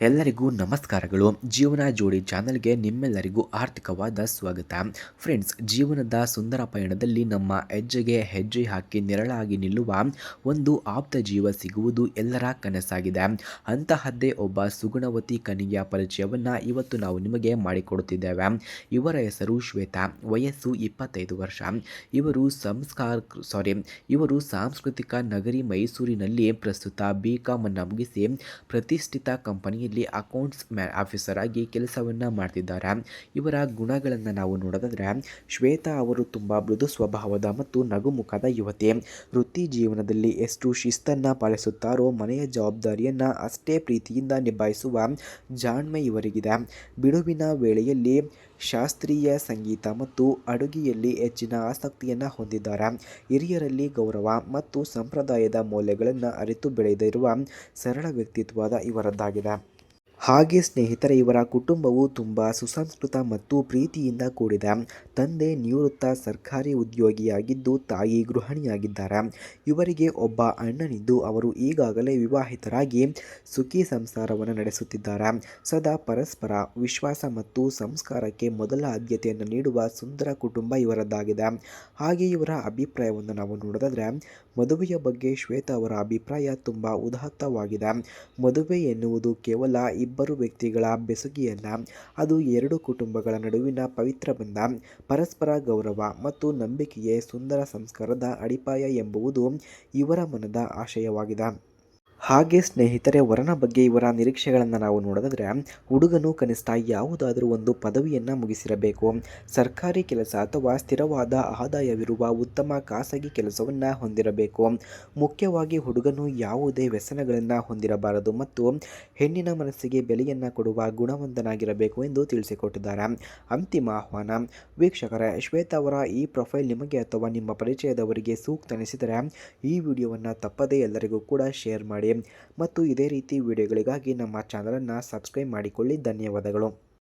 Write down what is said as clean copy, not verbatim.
ಎಲ್ಲರಿಗೂ ನಮಸ್ಕಾರಗಳು. ಜೀವನ ಜೋಡಿ ಚಾನಲ್ಗೆ ನಿಮ್ಮೆಲ್ಲರಿಗೂ ಆರ್ಥಿಕವಾದ ಸ್ವಾಗತ. ಫ್ರೆಂಡ್ಸ್, ಜೀವನದ ಸುಂದರ ಪಯಣದಲ್ಲಿ ನಮ್ಮ ಹೆಜ್ಜೆಗೆ ಹೆಜ್ಜೆ ಹಾಕಿ ನೆರಳಾಗಿ ನಿಲ್ಲುವ ಒಂದು ಆಪ್ತ ಜೀವ ಸಿಗುವುದು ಎಲ್ಲರ ಕನಸಾಗಿದೆ. ಅಂತಹದ್ದೇ ಒಬ್ಬ ಸುಗುಣವತಿ ಕನ್ಯೆಯ ಪರಿಚಯವನ್ನು ಇವತ್ತು ನಾವು ನಿಮಗೆ ಮಾಡಿಕೊಡುತ್ತಿದ್ದೇವೆ. ಇವರ ಹೆಸರು ಶ್ವೇತಾ, ವಯಸ್ಸು 25 ವರ್ಷ. ಇವರು ಸಾಂಸ್ಕೃತಿಕ ನಗರಿ ಮೈಸೂರಿನಲ್ಲಿ ಪ್ರಸ್ತುತ BCom ಅನ್ನು ಮುಗಿಸಿ ಪ್ರತಿಷ್ಠಿತ ಕಂಪನಿಯಲ್ಲಿ ಅಕೌಂಟ್ಸ್ ಆಫೀಸರ್ ಆಗಿ ಕೆಲಸವನ್ನು ಮಾಡ್ತಿದ್ದಾರೆ. ಇವರ ಗುಣಗಳನ್ನು ನಾವು ನೋಡೋದಾದ್ರೆ, ಶ್ವೇತಾ ಅವರು ತುಂಬ ಮೃದು ಸ್ವಭಾವದ ಮತ್ತು ನಗುಮುಖದ ಯುವತಿ. ವೃತ್ತಿ ಜೀವನದಲ್ಲಿ ಎಷ್ಟು ಶಿಸ್ತನ್ನು ಪಾಲಿಸುತ್ತಾರೋ ಮನೆಯ ಜವಾಬ್ದಾರಿಯನ್ನು ಅಷ್ಟೇ ಪ್ರೀತಿಯಿಂದ ನಿಭಾಯಿಸುವ ಜಾಣ್ಮೆ ಇವರಿಗಿದೆ. ಬಿಡುವಿನ ವೇಳೆಯಲ್ಲಿ ಶಾಸ್ತ್ರೀಯ ಸಂಗೀತ ಮತ್ತು ಅಡುಗೆಯಲ್ಲಿ ಹೆಚ್ಚಿನ ಆಸಕ್ತಿಯನ್ನು ಹೊಂದಿದ್ದಾರೆ. ಹಿರಿಯರಲ್ಲಿ ಗೌರವ ಮತ್ತು ಸಂಪ್ರದಾಯದ ಮೌಲ್ಯಗಳನ್ನು ಅರಿತು ಬೆಳೆದಿರುವ ಸರಳ ವ್ಯಕ್ತಿತ್ವದ ಇವರದ್ದಾಗಿದೆ. ಹಾಗೆ ಸ್ನೇಹಿತರೆ, ಇವರ ಕುಟುಂಬವು ತುಂಬ ಸುಸಂಸ್ಕೃತ ಮತ್ತು ಪ್ರೀತಿಯಿಂದ ಕೂಡಿದೆ. ತಂದೆ ನಿವೃತ್ತ ಸರ್ಕಾರಿ ಉದ್ಯೋಗಿಯಾಗಿದ್ದು ತಾಯಿ ಗೃಹಿಣಿಯಾಗಿದ್ದಾರೆ. ಇವರಿಗೆ ಒಬ್ಬ ಅಣ್ಣನಿದ್ದು ಅವರು ಈಗಾಗಲೇ ವಿವಾಹಿತರಾಗಿ ಸುಖಿ ಸಂಸಾರವನ್ನು ನಡೆಸುತ್ತಿದ್ದಾರೆ. ಸದಾ ಪರಸ್ಪರ ವಿಶ್ವಾಸ ಮತ್ತು ಸಂಸ್ಕಾರಕ್ಕೆ ಮೊದಲ ಆದ್ಯತೆಯನ್ನು ನೀಡುವ ಸುಂದರ ಕುಟುಂಬ ಇವರದ್ದಾಗಿದೆ. ಹಾಗೆ ಇವರ ಅಭಿಪ್ರಾಯವನ್ನು ನಾವು ನೋಡೋದಾದ್ರೆ, ಮದುವೆಯ ಬಗ್ಗೆ ಶ್ವೇತಾ ಅವರ ಅಭಿಪ್ರಾಯ ತುಂಬ ಉದಾತ್ತವಾಗಿದೆ. ಮದುವೆ ಎನ್ನುವುದು ಕೇವಲ ಇಬ್ಬರು ವ್ಯಕ್ತಿಗಳ ಬೆಸುಗೆಯಲ್ಲ, ಅದು ಎರಡು ಕುಟುಂಬಗಳ ನಡುವಿನ ಪವಿತ್ರ ಬಂಧ, ಪರಸ್ಪರ ಗೌರವ ಮತ್ತು ನಂಬಿಕೆಯೇ ಸುಂದರ ಸಂಸ್ಕಾರದ ಅಡಿಪಾಯ ಎಂಬುದು ಇವರ ಮನದ ಆಶಯವಾಗಿದೆ. ಹಾಗೆ ಸ್ನೇಹಿತರೆ, ವರನ ಬಗ್ಗೆ ಇವರ ನಿರೀಕ್ಷೆಗಳನ್ನು ನಾವು ನೋಡೋದಾದ್ರೆ, ಹುಡುಗನು ಕನಿಷ್ಠ ಯಾವುದಾದರೂ ಒಂದು ಪದವಿಯನ್ನು ಮುಗಿಸಿರಬೇಕು, ಸರ್ಕಾರಿ ಕೆಲಸ ಅಥವಾ ಸ್ಥಿರವಾದ ಆದಾಯವಿರುವ ಉತ್ತಮ ಖಾಸಗಿ ಕೆಲಸವನ್ನು ಹೊಂದಿರಬೇಕು. ಮುಖ್ಯವಾಗಿ ಹುಡುಗನು ಯಾವುದೇ ವ್ಯಸನಗಳನ್ನು ಹೊಂದಿರಬಾರದು ಮತ್ತು ಹೆಣ್ಣಿನ ಮನಸ್ಸಿಗೆ ಬೆಲೆಯನ್ನು ಕೊಡುವ ಗುಣವಂತನಾಗಿರಬೇಕು ಎಂದು ತಿಳಿಸಿಕೊಟ್ಟಿದ್ದಾರೆ. ಅಂತಿಮ ಆಹ್ವಾನ. ವೀಕ್ಷಕರೇ, ಶ್ವೇತಾ ಅವರ ಈ ಪ್ರೊಫೈಲ್ ನಿಮಗೆ ಅಥವಾ ನಿಮ್ಮ ಪರಿಚಯದವರಿಗೆ ಸೂಕ್ತ ಅನಿಸಿದರೆ ಈ ವಿಡಿಯೋವನ್ನು ತಪ್ಪದೇ ಎಲ್ಲರಿಗೂ ಕೂಡ ಶೇರ್ ಮಾಡಿ ಮತ್ತು ಇದೇ ರೀತಿ ವಿಡಿಯೋಗಳಿಗಾಗಿ ನಮ್ಮ ಚಾನಲನ್ನು ಸಬ್ಸ್ಕ್ರೈಬ್ ಮಾಡಿಕೊಳ್ಳಿ. ಧನ್ಯವಾದಗಳು.